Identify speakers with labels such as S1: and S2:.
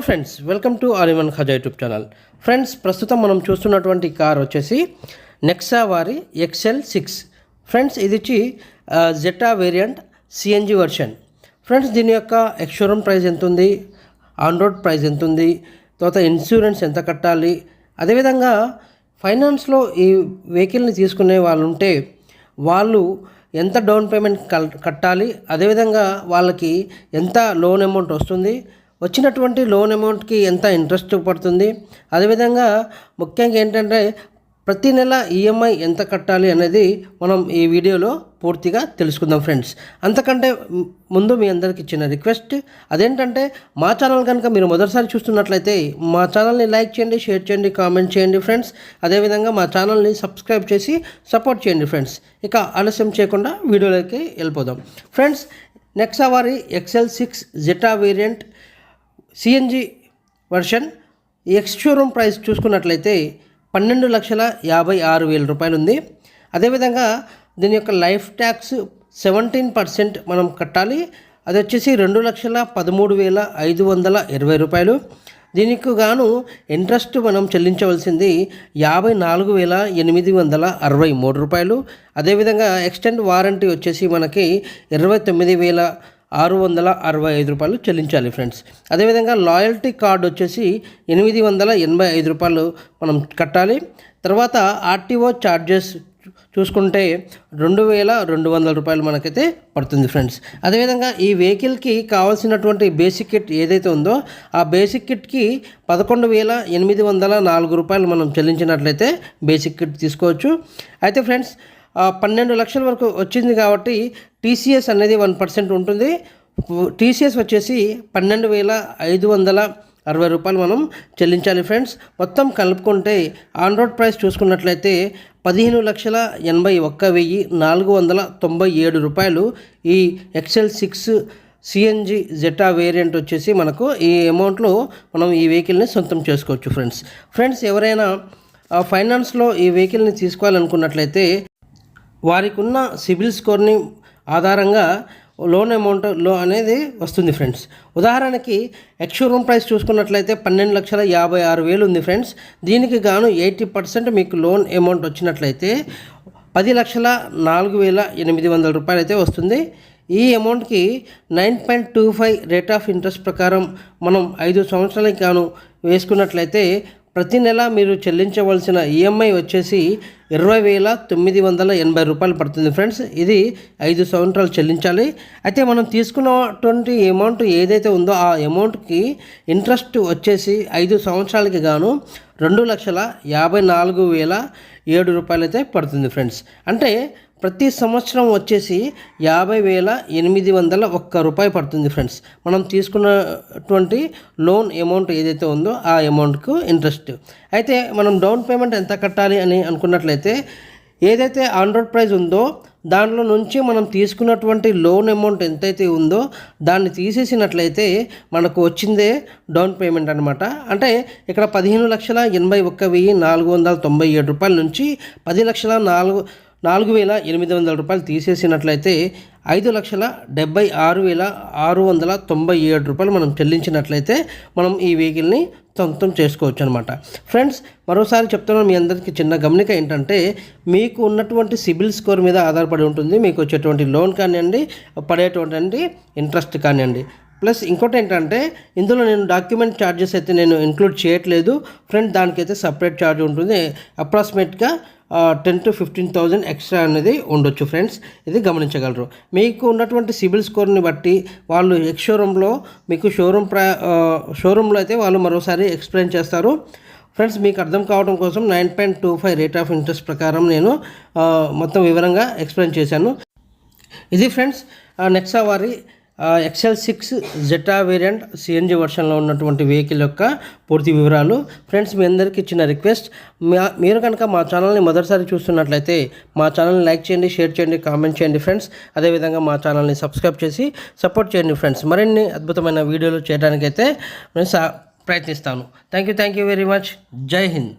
S1: Friends, welcome to all in one Khaja YouTube channel. Friends, ప్రస్తుతం మనం చూస్తున్నటువంటి కార్ వచ్చేసి నెక్సా వారి XL6. ఫ్రెండ్స్, ఇది వచ్చి Zeta variant CNG version. Friends, దీని యొక్క ఎక్స్-షోరూమ్ ప్రైస్ ఎంత ఉంది, ఆన్ రోడ్ ప్రైస్ ఎంత ఉంది, తర్వాత ఇన్సూరెన్స్ ఎంత కట్టాలి, అదేవిధంగా ఫైనాన్స్లో ఈ వెహికల్ని తీసుకునే వాళ్ళు ఉంటే వాళ్ళు ఎంత డౌన్ పేమెంట్ కట్టాలి, అదేవిధంగా వాళ్ళకి ఎంత లోన్ అమౌంట్ వస్తుంది, వచ్చినటువంటి లోన్ అమౌంట్కి ఎంత ఇంట్రెస్ట్ పడుతుంది, అదేవిధంగా ముఖ్యంగా ఏంటంటే ప్రతి నెల ఈఎంఐ ఎంత కట్టాలి అనేది మనం ఈ వీడియోలో పూర్తిగా తెలుసుకుందాం. ఫ్రెండ్స్, అంతకంటే ముందు మీ అందరికి ఇచ్చిన రిక్వెస్ట్ అదేంటంటే మా ఛానల్ కనుక మీరు మొదటిసారి చూస్తున్నట్లయితే మా ఛానల్ని లైక్ చేయండి, షేర్ చేయండి, కామెంట్ చేయండి ఫ్రెండ్స్. అదేవిధంగా మా ఛానల్ని సబ్స్క్రైబ్ చేసి సపోర్ట్ చేయండి ఫ్రెండ్స్. ఇక ఆలస్యం చేయకుండా వీడియోలోకి వెళ్ళిపోదాం. ఫ్రెండ్స్, నెక్సా వారి XL6 Zeta variant CNG version X-showroom price చూసుకున్నట్లయితే 12,56,000 రూపాయలు ఉంది. అదేవిధంగా దీని యొక్క లైఫ్ ట్యాక్స్ 17% మనం కట్టాలి. అది వచ్చేసి 2,13,520 రూపాయలు. దీనికి గాను ఇంట్రెస్ట్ మనం చెల్లించవలసింది 54,863 రూపాయలు. అదేవిధంగా ఎక్స్టెండ్ వారంటీ వచ్చేసి మనకి 29,665 రూపాయలు చెల్లించాలి ఫ్రెండ్స్. అదేవిధంగా లాయల్టీ కార్డు వచ్చేసి 885 రూపాయలు మనం కట్టాలి. తర్వాత ఆర్టీఓ ఛార్జెస్ చూసుకుంటే 2,200 రూపాయలు మనకైతే పడుతుంది ఫ్రెండ్స్. అదేవిధంగా ఈ వెహికల్కి కావాల్సినటువంటి బేసిక్ కిట్ ఏదైతే ఉందో ఆ బేసిక్ కిట్కి 11,804 రూపాయలు మనం చెల్లించినట్లయితే బేసిక్ కిట్ తీసుకోవచ్చు. అయితే ఫ్రెండ్స్, 12 లక్షల వరకు వచ్చింది కాబట్టి TCS అనేది 1% ఉంటుంది. TCS వచ్చేసి 12,560 రూపాయలు మనం చెల్లించాలి ఫ్రెండ్స్. మొత్తం కలుపుకుంటే ఆన్ రోడ్ ప్రైస్ చూసుకున్నట్లయితే 15,81,497 రూపాయలు ఈ XL6 CNG జెటా వేరియంట్ వచ్చేసి మనకు ఈ అమౌంట్లో మనం ఈ వెహికల్ని సొంతం చేసుకోవచ్చు ఫ్రెండ్స్. ఎవరైనా ఫైనాన్స్లో ఈ వెహికల్ని తీసుకోవాలనుకున్నట్లయితే వారికి ఉన్న సిబిల్ స్కోర్ని ఆధారంగా లోన్ అమౌంట్ అనేది వస్తుంది ఫ్రెండ్స్. ఉదాహరణకి ఎక్స్-షోరూమ్ ప్రైస్ చూసుకున్నట్లయితే 12,56,000 ఉంది ఫ్రెండ్స్. దీనికి గాను 80% మీకు లోన్ అమౌంట్ వచ్చినట్లయితే 10,04,800 రూపాయలు అయితే వస్తుంది. ఈ అమౌంట్కి 9.25 రేట్ ఆఫ్ ఇంట్రెస్ట్ ప్రకారం మనం 5 సంవత్సరాలకి గాను వేసుకున్నట్లయితే ప్రతి నెల మీరు చెల్లించవలసిన ఈఎంఐ వచ్చేసి 20,980 రూపాయలు పడుతుంది ఫ్రెండ్స్. ఇది 5 సంవత్సరాలు చెల్లించాలి. అయితే మనం తీసుకున్నటువంటి అమౌంట్ ఏదైతే ఉందో ఆ అమౌంట్కి ఇంట్రెస్ట్ వచ్చేసి 5 సంవత్సరాలకి గాను 2,54,007 రూపాయలు అయితే పడుతుంది ఫ్రెండ్స్. అంటే ప్రతి సంవత్సరం వచ్చేసి 50,801 రూపాయి పడుతుంది ఫ్రెండ్స్. మనం తీసుకున్నటువంటి లోన్ అమౌంట్ ఏదైతే ఉందో ఆ అమౌంట్కు ఇంట్రెస్ట్. అయితే మనం డౌన్ పేమెంట్ ఎంత కట్టాలి అని అనుకున్నట్లయితే ఏదైతే ఆన్ రోడ్ ప్రైస్ ఉందో దాంట్లో నుంచి మనం తీసుకున్నటువంటి లోన్ అమౌంట్ ఎంతైతే ఉందో దాన్ని తీసేసినట్లయితే మనకు వచ్చిందే డౌన్ పేమెంట్ అనమాట. అంటే ఇక్కడ 15,81,497 రూపాయల నుంచి 10,04,800 రూపాయలు తీసేసినట్లయితే 5,76,697 రూపాయలు మనం చెల్లించినట్లయితే మనం ఈ వెహికల్ని సొంతం చేసుకోవచ్చు అనమాట. ఫ్రెండ్స్, మరోసారి చెప్తున్నాను, మీ అందరికీ చిన్న గమనిక ఏంటంటే మీకు ఉన్నటువంటి సిబిల్ స్కోర్ మీద ఆధారపడి ఉంటుంది మీకు వచ్చేటువంటి లోన్ కానివ్వండి, పడేటువంటి ఇంట్రెస్ట్ కానివ్వండి. ప్లస్ ఇంకోటి ఏంటంటే ఇందులో నేను డాక్యుమెంట్ ఛార్జెస్ అయితే నేను ఇంక్లూడ్ చేయట్లేదు ఫ్రెండ్. దానికైతే సపరేట్ ఛార్జ్ ఉంటుంది. అప్రాక్సిమేట్గా 10,000 to 15,000 ఎక్స్ట్రా అనేది ఉండొచ్చు ఫ్రెండ్స్. ఇది గమనించగలరు. మీకు ఉన్నటువంటి సిబిల్ స్కోర్ని బట్టి వాళ్ళు ఎక్స్-షోరూంలో మీకు షోరూంలో అయితే వాళ్ళు మరోసారి ఎక్స్ప్లెయిన్ చేస్తారు ఫ్రెండ్స్. మీకు అర్థం కావడం కోసం 9.25 రేట్ ఆఫ్ ఇంట్రెస్ట్ ప్రకారం నేను మొత్తం వివరంగా ఎక్స్ప్లెయిన్ చేశాను. ఇది ఫ్రెండ్స్ నెక్సా వారి XL6 జెటా వేరియంట్ CNG వర్షన్లో ఉన్నటువంటి వెహికల్ యొక్క పూర్తి వివరాలు. ఫ్రెండ్స్, మీ అందరికీ ఇచ్చిన రిక్వెస్ట్, మీరు కనుక మా ఛానల్ని మొదటిసారి చూస్తున్నట్లయితే మా ఛానల్ని లైక్ చేయండి, షేర్ చేయండి, కామెంట్ చేయండి ఫ్రెండ్స్. అదేవిధంగా మా ఛానల్ని సబ్స్క్రైబ్ చేసి సపోర్ట్ చేయండి ఫ్రెండ్స్. మరిన్ని అద్భుతమైన వీడియోలు చేయడానికైతే నేను ప్రయత్నిస్తాను. Thank you very much. జై హింద్.